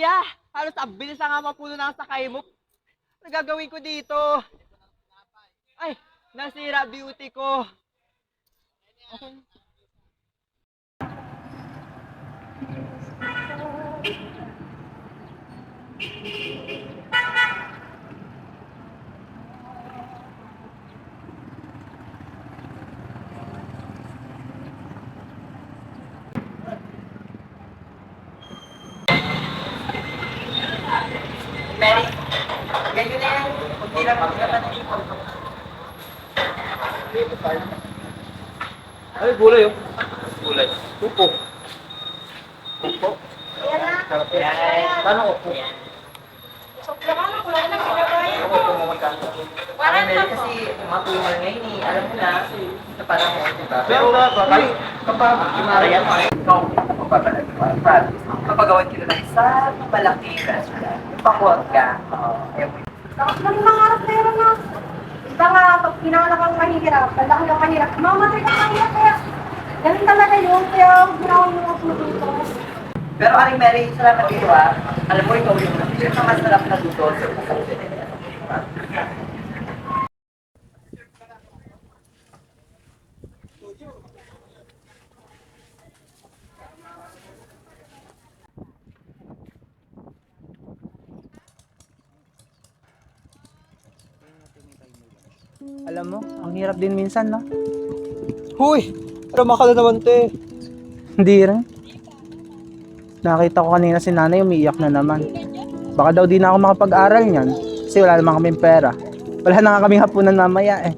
kuya. Halos ang bilis na nga mapuno ng sakay mo. Ano gagawin ko dito? Ay, nasira beauty ko. Okay. Mary, ganyan na yan. Hindi lang magkakatipo. Ay, gulay oh. Gulay. Upo. Upo. Yan. Paano upo? Yan. Upo mo magkano? Ay, Mary, kasi matumal ngayon eh. Alam mo na, sa panahon, diba? Pero kahit kapag Ayan, ikaw, magpapalag. Papagawan kita ng isang malaking restaurant. Pakuwag ka. Tapos mangarap na yun na. Iba nga, pag pinanganak kang mahirap, lalaki kang mahirap, mamatay kang mahirap, kaya ganun talaga yun, kaya ginawa mo ako dito. Pero Aling Mary, salamat dito ah. Alam mo, ikaw yung mas sarap na dito sa kasal. Alam mo, ang hirap din minsan, no? Huy! Rama ka na naman, te. Hindi rin. Nakita ko kanina si nanay umiiyak na naman. Baka daw di na ako makapag-aral niyan kasi wala naman kaming pera. Wala na nga kaming hapunan mamaya eh.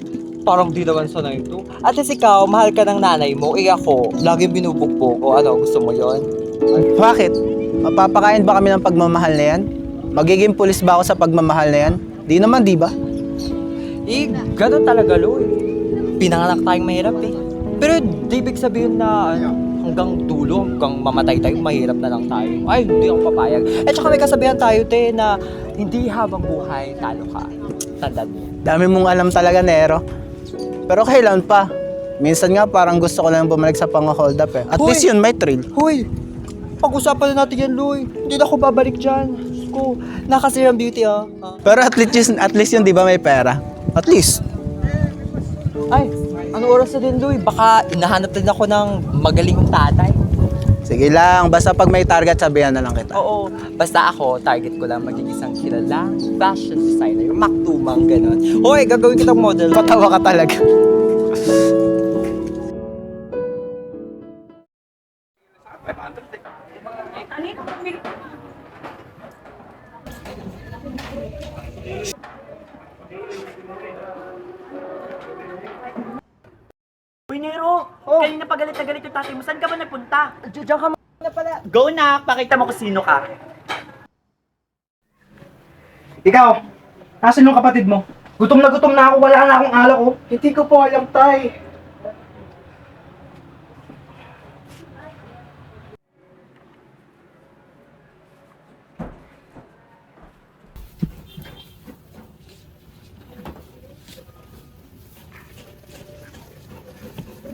Parang di naman sanay ito. At least ikaw, mahal ka ng nanay mo. Ako, laging binubukbo ko. Ano, gusto mo yon? Bakit? Mapapakain ba kami ng pagmamahal na yan? Magiging pulis ba ako sa pagmamahal na yan? Di naman, di ba? Ganun talaga, Loy. Pinanganak tayong mahirap eh. Pero di ibig sabihin na hanggang dulo, hanggang mamatay tayo, mahirap na lang tayo. Ay, hindi ako papayag. At saka may kasabihan tayo, te, na hindi habang buhay, talo ka. Tandaan mo. Dami mong alam talaga, Nero. Pero kailan pa? Minsan nga parang gusto ko lang bumalik sa pang-hold up eh. At Hoy! least yun may thrill. Hoy! Pag-usapan na natin yan, Loy. Hindi na ako babalik dyan. Diyos ko, nakasirang beauty ah. Pero at least yun, di ba may pera? At least. Ay, anong oras na din, Loy? Baka inahanap din ako ng magaling kong tatay. Sige lang, basta pag may target, sabihan na lang kita. Oo, basta ako, target ko lang maging isang kilala fashion designer, maktumang ganon. Hoy, gagawin kitang model. Patawa ka talaga. Uy, Nero! Kanina pa galit na galit yung tatay mo. Saan ka ba nagpunta? Diyan ka na pala. Go na! Pakita mo kung sino ka. Ikaw, nasan yung kapatid mo? Gutom na ako, wala na akong alak ko. Hindi ko po alam, tay.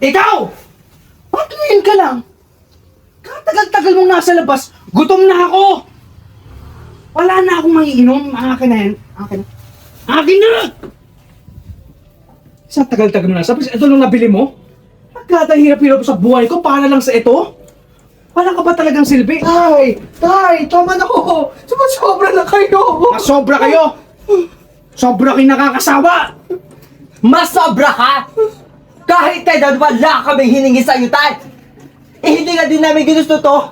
Ikaw! Bakit ngayon ka lang? Katagal-tagal mong nasa labas, gutom na ako! Wala na akong mangiinom, akin na yan. Akin na! Sa tagal-tagal mo na, tapos ito lang nabili mo? Nagkatahirap-hirap sa buhay ko para lang sa ito? Wala ka ba talagang silbi? Tay, tama na ko! Sumasobra na kayo! Masobra kayo? Sobra kayo nakakasawa! Masobra ka! Kahit kailan wala kami hiningi sa'yo, tay! Hindi nga din namin ginusto to!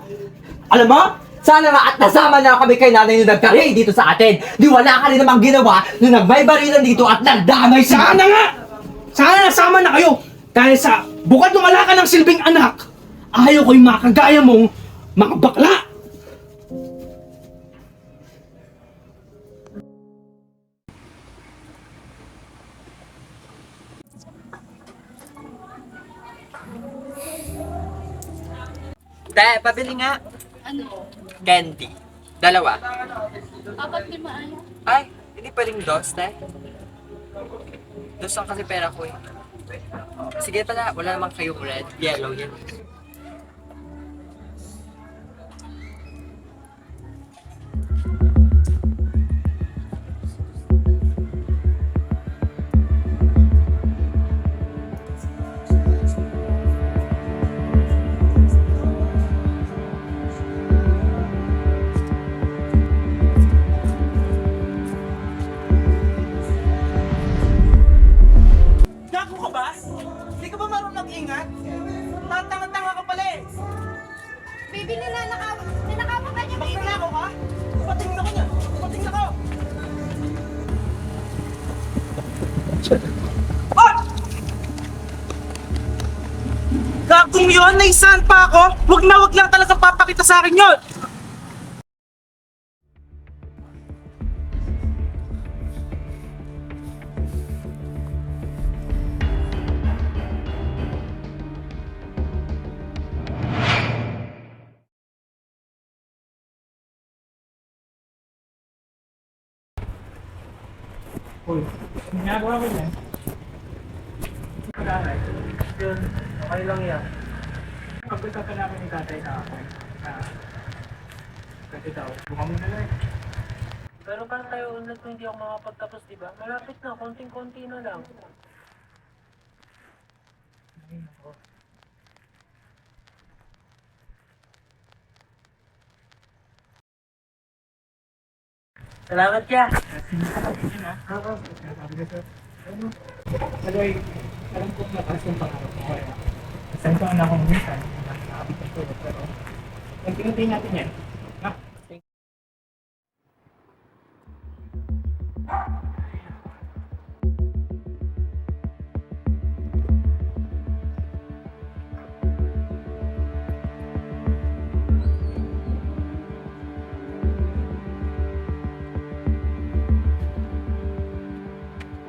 Alam mo? Sana nga at nasama na kami kay nanay nung nagkaray dito sa atin! Di wala ka rin namang ginawa nung nagmay barilan dito at nagdamay sa... Sana nga! Sana nasama na kayo! Dahil sa bukod ng wala ka ng silbing anak, ayaw ko yung makagaya mong mga bakla! Te, pabili nga. Ano? Candy. Dalawa. 4-5 Ay, hindi pwedeng dos, te. Dos lang kasi pera ko eh. Sige pala, wala namang kayong red. Yellow yan. mag-ingat. Tatanga-tanga ka pala eh. Baby, ninakawan ka niya, baby. Magnanakaw ka? Pating na ko niya. Pating na ko. Ah! Gagong yun, naisahan pa ako. Wag lang talaga papakita sa akin yun. Uy, ginagawa mo yan. Yun, okay lang yan. Pag-usapan namin ni tatay na ako. Kasi daw, buka mo na lang. Pero paano tayo unlad kung hindi ako makapagtapos, di ba? Malapit na, konting-konti na lang. Salamat ka!Aloy, alam ko mataas yung pangarap ko kaya. Saan na akong minsan, nakakabit ng tulog, pero nagpinutay natin yan. Ha?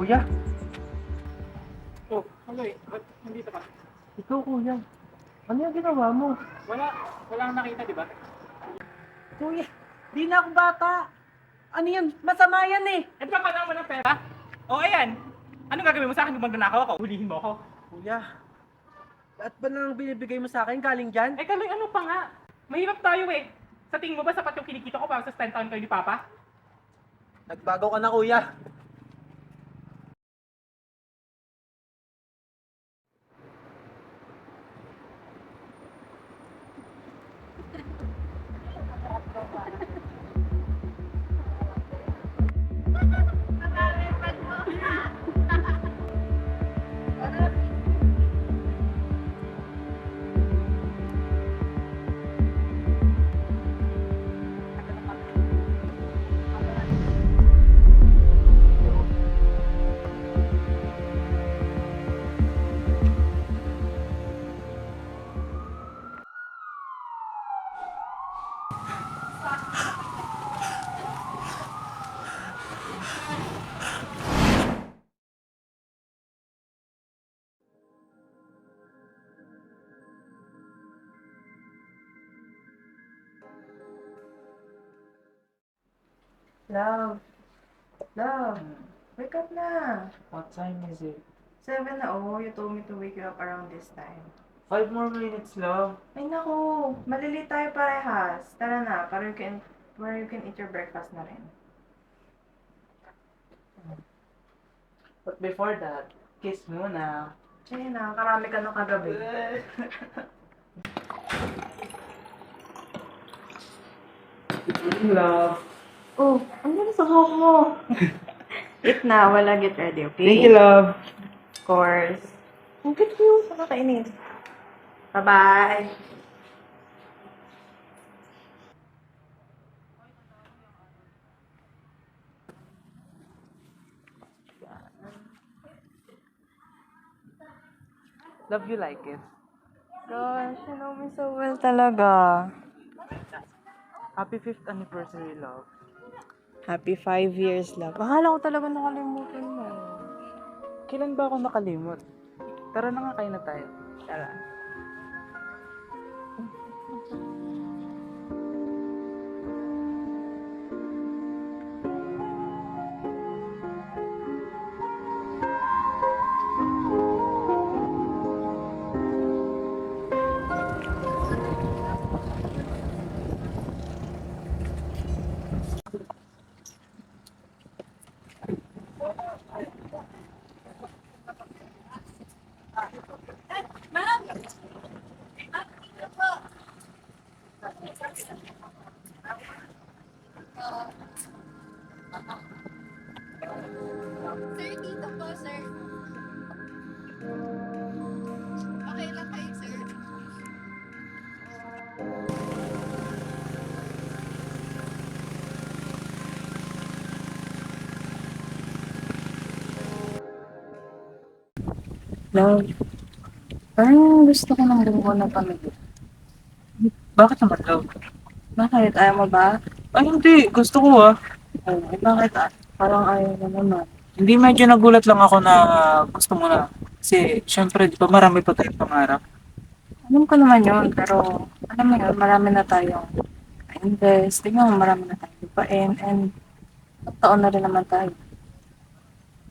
Kuya, Oh, Aloy, ba't nandito ka? ikaw kuya. Ano yung ginawa mo? Wala kang nakita, di ba? Kuya, di na ako bata. Ano yan? Masama yan eh. Eh, paano mo ng pera? O, ayan. Anong gagawin mo sa akin kung magnanakaw ako? Hulihin mo ako. Kuya, lahat ba nang binibigay mo sa akin galing dyan? Eh, Kaloy, ano pa nga? Mahirap tayo eh. Sa tingin mo ba sapat yung kinikita ko para sa stand taon kayo ni Papa? Nagbago ka na kuya. Love. Love. Wake up na. What time is it? 7 na, oh. You told me to wake you up around this time. 5 more minutes, love. Ay, naku. Malilate tayo parehas. Tara na, para you can eat your breakfast na rin. But before that, kiss muna. Sige na, karami ka ng kagabi. Love. Oh, ang ganda sa buhok mo. Eat na, wala get ready, okay? Thank you, love. Of course. Ang cute, nakakainis. Bye-bye. Love, you like it? Gosh, you know me so well talaga. Happy 5th anniversary, love. Happy 5 years, love. Akala ko talaga nakalimutan mo. Kailan ba ako nakalimot? Tara na nga, kain na tayo. Tara. Love, parang gusto ko ng lumuko ng pamilya. Bakit naman, love? Bakit? Ayaw mo ba? Ay, hindi. Gusto ko ah. Oo, bakit? Parang ayaw mo naman. Hindi, medyo nagulat lang ako na gusto mo na. Kasi, syempre, di ba marami pa tayong pangarap. Alam ko naman yun, pero alam mo yun, marami na tayong invest. Tingnan mo, marami na tayong lupain, and taon na rin naman tayo.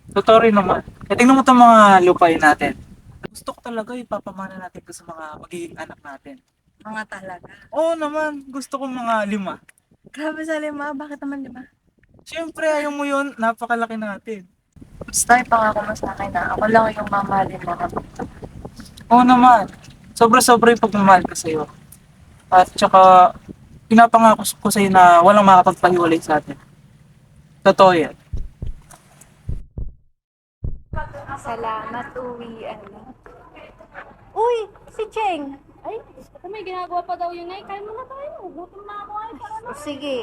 Totoo rin naman. E, tingnan mo itong mga lupain natin. Gusto ko talaga ipapamana natin ko sa mga magiging anak natin. Mga talaga. Oo naman, gusto ko mga 5. Grabe sa 5, bakit naman 5? Syempre, ayaw mo yun, napakalaki natin. Basta ipangako mo sa akin na ako lang yung mamahalin mo kapag Oo naman, sobra-sobra yung pagmamahal ko sa'yo. At saka, pinapangako ko sa'yo na walang makapagpahiwalay sa atin. Totoo yan. Salamat, uwian na. Uy, si Cheng. Ay, may ginagawa pa daw yun ay. Kaya mo na tayo. Gutom na ako ay. Para na. Sige,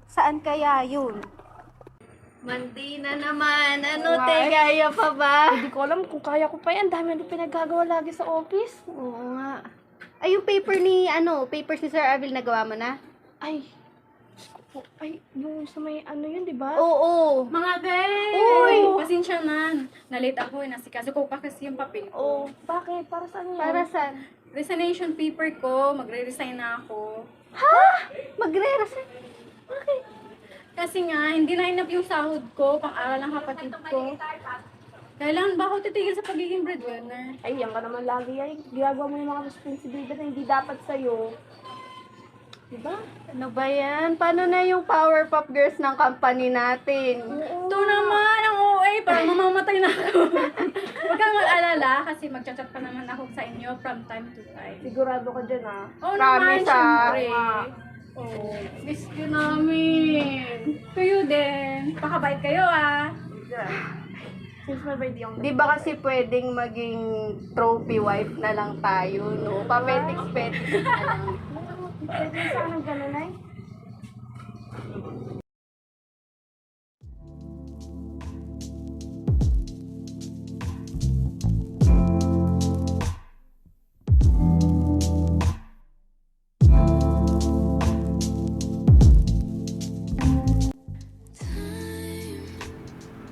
saan kaya yun? Mandi na naman. Ano, te? Kaya pa ba? Hindi ko alam kung kaya ko pa yan. Dami na pinagagawa lagi sa office. Oo nga. Ay, yung paper ni Sir Avil nagawa mo na? Ay, yung sa may ano yun, di ba? Oo. Mga guys! Uy! Pasensya na. Nalate ako eh. Nasikaso ko pa kasi yung papel ko. Oh, bakit? Para saan yun? Para saan? Resignation paper ko. Magre-resign na ako. Magre-resign. Kasi nga, hindi na enough yung sahod ko. Pang-aral ng kapatid ko. Kailangan ba ako titigil sa pagiging breadwinner? Ay, yan ka naman lagi ay. Ginagawa mo yung mga responsibilidad na hindi dapat sa'yo. Diba? Ano ba yan? Paano na yung Powerpuff Girls ng company natin? Ito naman, ang OA. Parang mamamatay na ako. Huwag kang mag-alala kasi mag-chat pa naman ako sa inyo from time to time. Sigurado ka dyan ah. Oo naman, Promise, syempre. Oo. Miss you namin. Kayo din. Pakabait kayo ah. Since my birthday yung Di ba kasi pwedeng maging trophy wife na lang tayo, no? Papetiks-petiks na lang. pwede sa anong gano'n ay?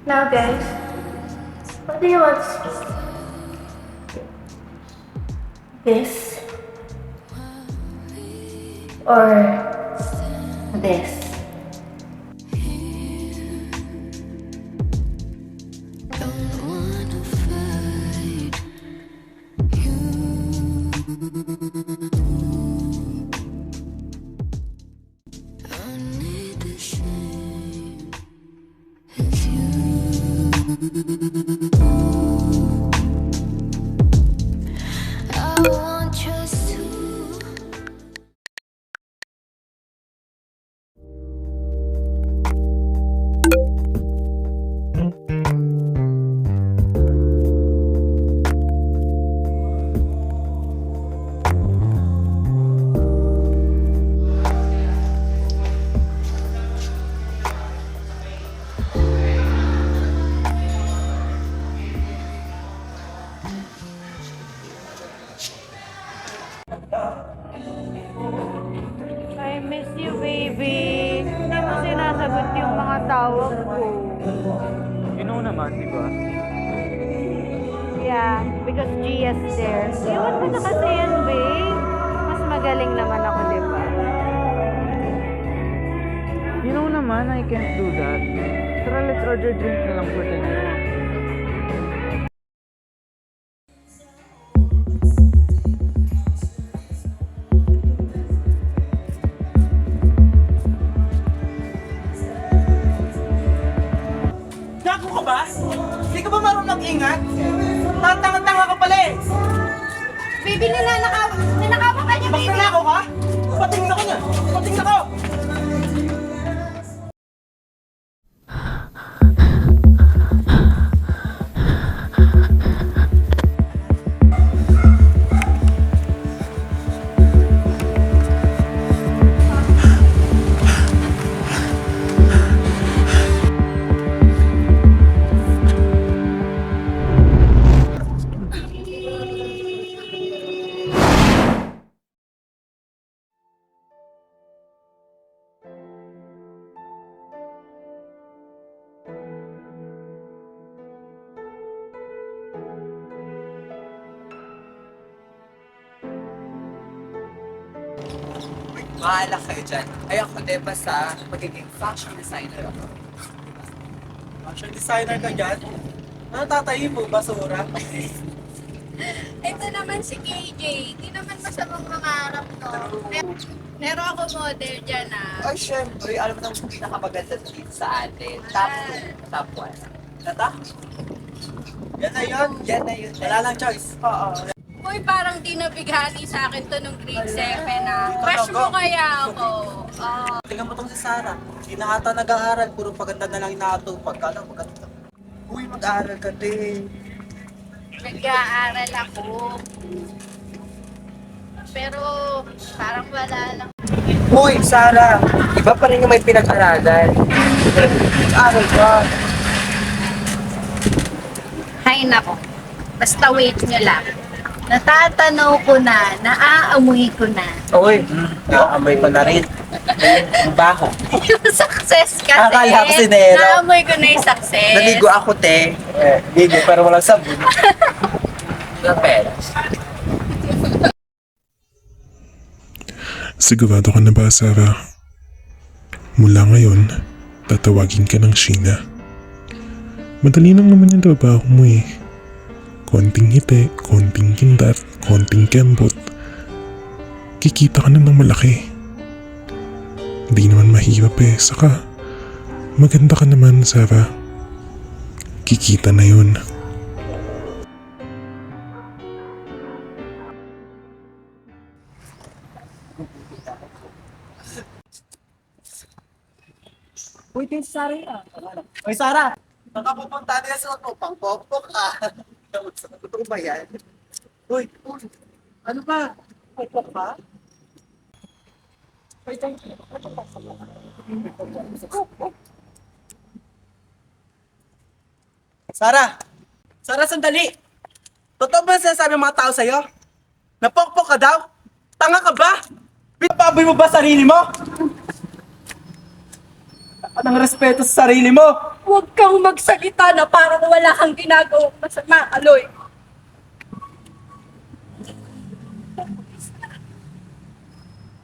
Now guys, what do you want? This? Or this? I miss you, baby. Hindi mo sinasagot yung mga tawag ko. You know naman, di ba? Yeah, because Gia's there. Iwan mo na kasi yan, babe. Mas magaling naman ako, di ba? You know naman, I can't do that. Tara, let's order drink na lang for tonight. Gago ka ba? Hindi ka ba marunong mag-ingat? Tatanga-tanga ka pala eh! Baby, ninakawan ka niya, baby! Magtanako ka? Patingin ako niya! Patingin ako! Mahala kayo dyan. Ay ako din basta magiging fashion designer ako. Fashion designer ka dyan? Ano tatayin mo? Basura? Ito naman si KJ. Di naman masamang mangarap, no? Pero ako model dyan, ah. Ay, syempre, alam mo naman kung pinakamaganda dito sa atin. Top 1. Tata? Yan na yun. Yan na yun. Wala lang choice. Oo. Uy, parang di nabighani sa akin to nung grade 7, ah. Crush mo kaya ako. Oh. Tingnan mo tong si Sarah. Hindi na ata nag-aaral. Puro paganda na lang inaatupag. Kala maganda. Uy, mag-aaral ka din. Nag-aaral ako. Pero parang wala lang. Uy, Sarah, iba pa rin yung may pinag-aralan. Mag-aaral ka. Hay nako. Basta wait nyo lang. Natatanaw ko na, naaamoy ko na. Uy, amoy ko na rin. Ang baho. Yung success kasi. Akala ko si Nero. Naamoy ko na yung success. Naligo ako, te. Ligo pero walang sabon. Walang pera. Sigurado ka na ba, Sarah? Mula ngayon, tatawagin ka ng Sheena. Madali lang naman yung trabaho mo eh. Konting hiti, konting kindat, konting kembot. Kikita ka na ng malaki. Hindi naman mahirap eh. Saka, maganda ka naman, Sarah. Kikita na yun. Uy, din si Sarah yan. Uy, Sarah! Nakapupunta niya sa ako. Pang-pokpok ka. Totoo ba yan? Uy, ano ba? Pokpok ba? Sarah! Sarah, sandali! Totoo ba sinasabi ng mga tao sa'yo? Napokpok ka daw? Tanga ka ba? Pinapaboy mo ba sarili mo? Anong respeto sa sarili mo? Huwag kang magsalita na parang wala kang ginagawang masama, Aloy.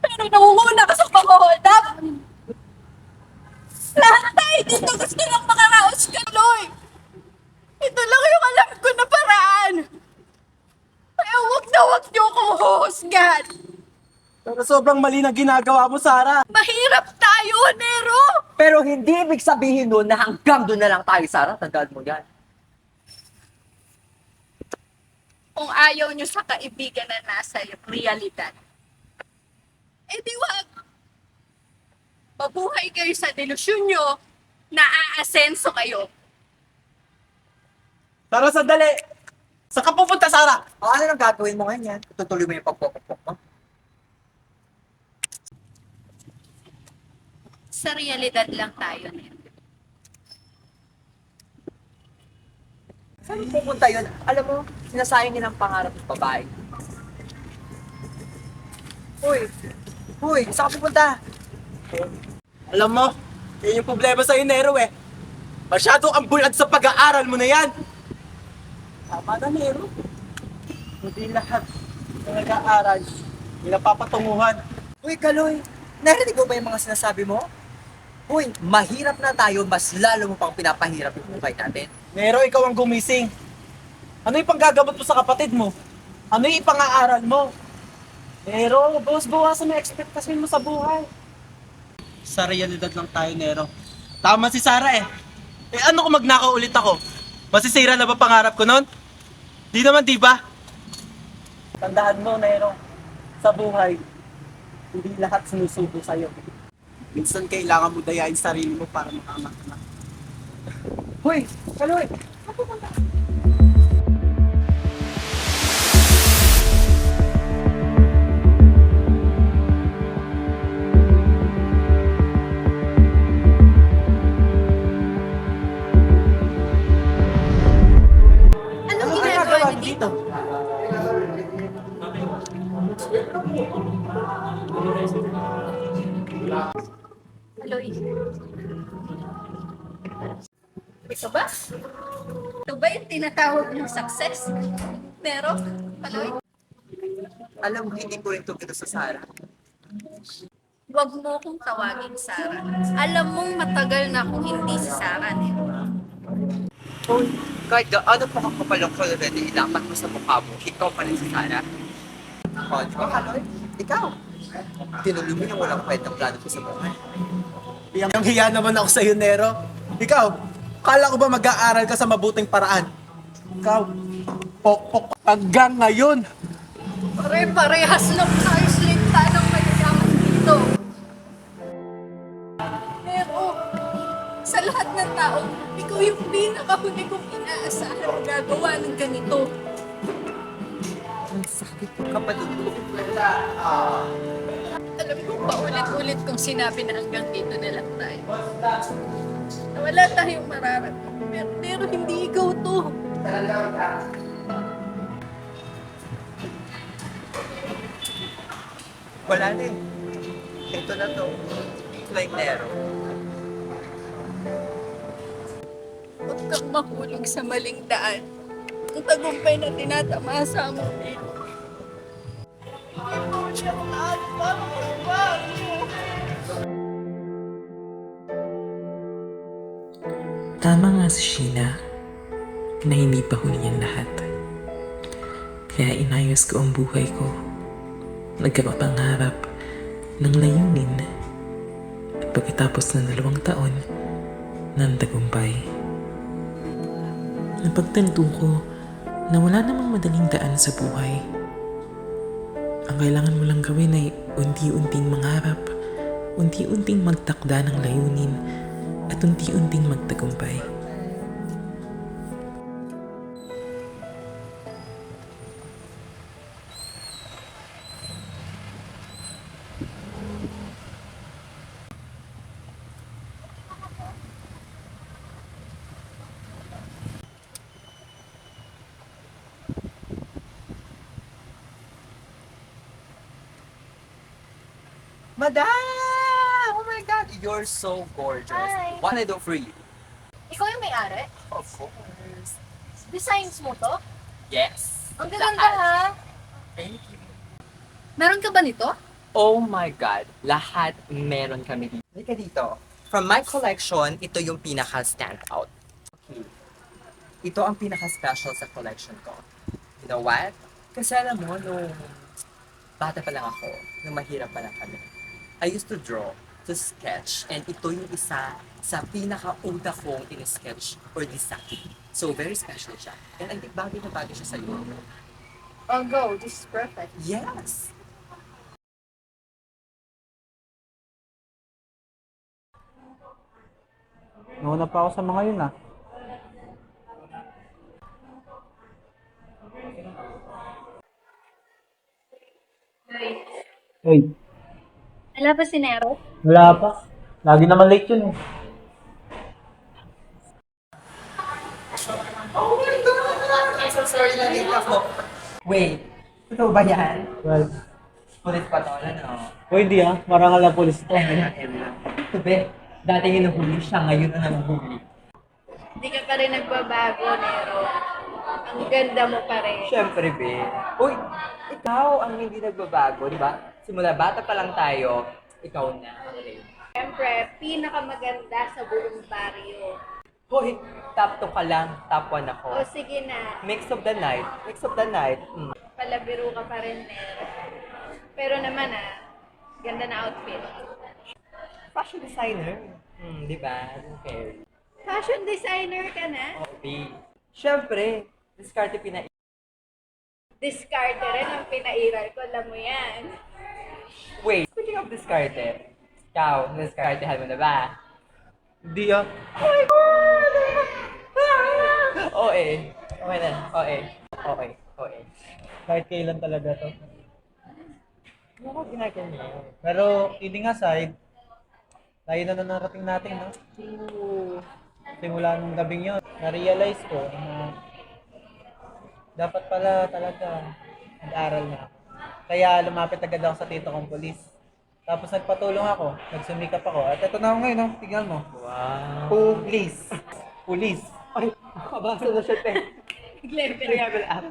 Pero nangunguna ka sa pang-hold up. Lahat tayo dito gusto lang makaraos ka, Aloy. Ito lang yung alam ko na paraan. Kaya huwag niyo akong huhusgan. Pero sobrang mali na ginagawa mo, Sarah. Mahirap tayo, Nero! Pero hindi ibig sabihin nun na hanggang doon na lang tayo, Sarah. Tandaan mo yan. Kung ayaw nyo sa kaibigan na nasa realidad, eh di wag. Mabuhay kayo sa delusyon nyo na aasenso kayo. Sarah, sandali! Saan ka pupunta, Sarah? O ano nang gagawin mo ngayon yan? Tutuloy mo yung pagpupukpok mo? Sa realidad lang tayo, Nero. Saan pupunta yun? Alam mo, sinasayang nilang pangarap ng babae. Uy, saan ka pupunta? Alam mo, yun yung problema sa Nero eh. Masyado ang bulag sa pag-aaral mo na yan. Tama na, Nero. Hindi lahat na nag-aaral, hindi napapatunguhan. Uy, Kaloy, narinig mo ba yung mga sinasabi mo? Uy, mahirap na tayo, mas lalo mo pang pinapahirap yung buhay natin. Nero, ikaw ang gumising. Ano yung panggagamot mo sa kapatid mo? Ano yung ipang-aaral mo? Nero, bawas-bawasan mo yung ekspektasyon mo sa buhay. Sa realidad lang tayo, Nero. Tama si Sarah eh. Eh ano kung magnakaw ulit ako? Masisira na ba pangarap ko nun? Di naman, di ba? Tandaan mo, Nero. Sa buhay, hindi lahat sinusubo sa'yo. Minsan kailangan mo dayain sarili mo para makaangat ka. Uy, Kaloy! Anong ginagawa niyo dito? Aloy. Ito ba? Ito ba yung tinatawag niyong success? Nero? Aloy? Alam mo, hindi ko rin ito sa Sarah. Huwag mo akong tawagin Sarah. Alam mong matagal na akong hindi si Sarah, Nero. Kahit gaano pa kang kapalong already, ilapat mo sa mukha mo, ikaw pa rin si Sarah. O, di ba, Kaloy? Ikaw. Tinuloy mo yung walang kwentang plano ko sa buhay. Yung hiya naman ako sa'yo, Nero. Ikaw, kala ko ba mag-aaral ka sa mabuting paraan? Ikaw, pokpok hanggang ngayon. Pare-parehas lang tayo slinta ng mayayaman dito. Pero, sa lahat ng tao, ikaw yung pinakahuli kong inaasahan na gagawa ng ganito. Kapatid ko. Alam ko paulit-ulit kong sinabi na hanggang dito na lang tayo. Na wala tayong mararating. Pero hindi ikaw to. Wala na eh. Ito na to. Like Nero. Huwag kang mahulog sa maling daan. Ang tagumpay na tinatamasa mo. Tama nga si Sheena na hindi pa huli ang lahat. Kaya inayos ko ang buhay ko. Nagkapapangarap ng layunin at pagkatapos ng 2 taon ng tagumpay. Napagtanto ko na wala namang madaling daan sa buhay. Ang kailangan mo lang gawin ay unti-unting mangarap, unti-unting magtakda ng layunin, at unti-unting magtagumpay. Madam! Oh my God! You're so gorgeous. Hi. What can I do for you? Ikaw yung may-ari? Of course. Designs mo to? Yes. Ang gaganda Lahat. ha. Thank you. Meron ka ba nito? Oh my God. Lahat meron kami dito. Halika dito. From my collection, ito yung pinaka-standout. Okay. Ito ang pinaka-special sa collection ko. You know what? Kasi alam mo, nung bata pa lang ako, nung mahirap pa lang kami, I used to draw, to sketch, and ito yung isa sa pinaka-una kong in-sketch or design. So, very special siya. And I think bagay na bagay siya sa'yo. Oh, go. This is perfect. Yes! Nauna pa ako sa mga yun ah. Hey, Wala pa si Nero? wala pa. Lagi naman late yun eh. I'm so sorry na late ako. Wait, ito ba yan? Well, Pulit pa to, ano? o hindi ah. Marangal na polis ito. Ito be, dati hinuhuli siya, ngayon na nahuhuli. Hindi ka pa rin nagbabago, Nero. Ang ganda mo pa rin. Siyempre, be. Uy, ikaw ang hindi nagbabago, di ba? Simula bata pa lang tayo, ikaw na. Siyempre, pinakamaganda sa buong baryo. Hoy, top 2 ka lang, top 1 ako. O sige na, Mix of the night, mix of the night. palabiro ka pa rin, Nero. Pero naman ganda na outfit. Fashion designer. Di ba? Okay. Fashion designer ka na? Okay. Siyempre, diskarte Diskarte rin ang pinairal ko, alam mo yan. Wait, speaking of diskarte, ikaw, diskartehan mo na ba? Hindi ah. OA. Okay na, OA. Okay, OA. Kahit kailan talaga to. Ano ko ginagawa niyo? Pero, kidding aside, tayo na narating natin, no? Simula nung gabing yun, na-realize ko na dapat pala talaga mag-aral na ako. Kaya lumapit agad ako sa tito kong polis. Tapos nagpatulong ako, nagsumikap ako. At ito na ako ngayon, no? Tignan mo. Wow. Police. Police. Ay, nakabasa na siya, te. Level up.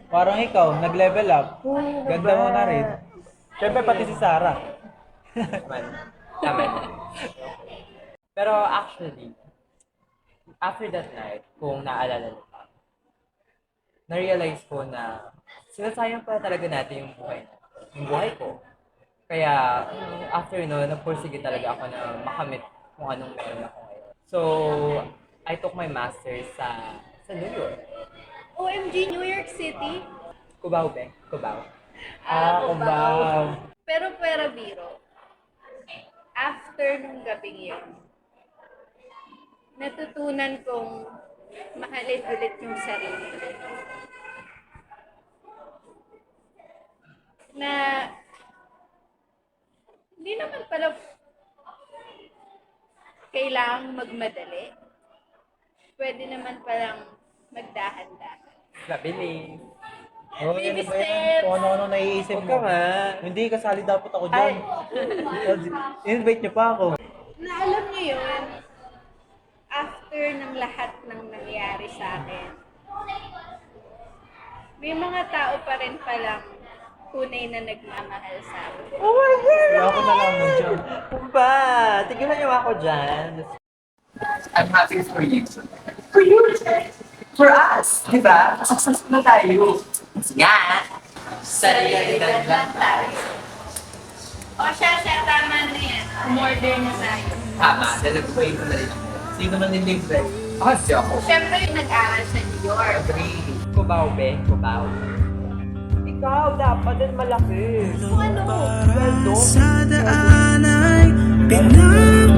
Parang ikaw, nag-level up. Ganda mo na rin. Siyempre pati si Sarah. Tama. Pero actually, after that night, kung naalala niyo pa, na-realize ko na sinasayang pala talaga natin yung buhay ko. Kaya, after no, nagpursige talaga ako na makamit kung anong meron ako ngayon. So, I took my master's sa New York. OMG, New York City? Cubao, be? Cubao. Wow. Pero pwera biro, after nung gabing yun, natutunan kong mahalin ulit yung sarili. Na hindi naman pala kailangang magmadali. Pwede naman palang magdahan-dahan. Nabili. Oh, Baby ano ba yan? steps. Kung ano-ano naiisip Huwag mo. ka nga. Hindi, kasali dapat ako dyan. Invite niyo pa ako. Na alam niyo yun, after ng lahat ng nangyari sa akin, may mga tao pa rin palang tunay na nagmamahal sa akin. Oh my God! Wala ko nalaman dyan. Ba, tigilan niyo ako dyan. I'm happy for you. For you? For us, di ba? Successful na tayo. Kasi nga, sa realidad lang tayo. O siya, tama na yan. Umorder na tayo. Tama, nalagpay ko na rin ako. Sino man nilibre? Kasi ako. Siyempre yung nag-aral sa New York. Cubao, be? Cubao. Ikaw, dapat din malaki. Kung ano? Well, no. Sa daan ay pinag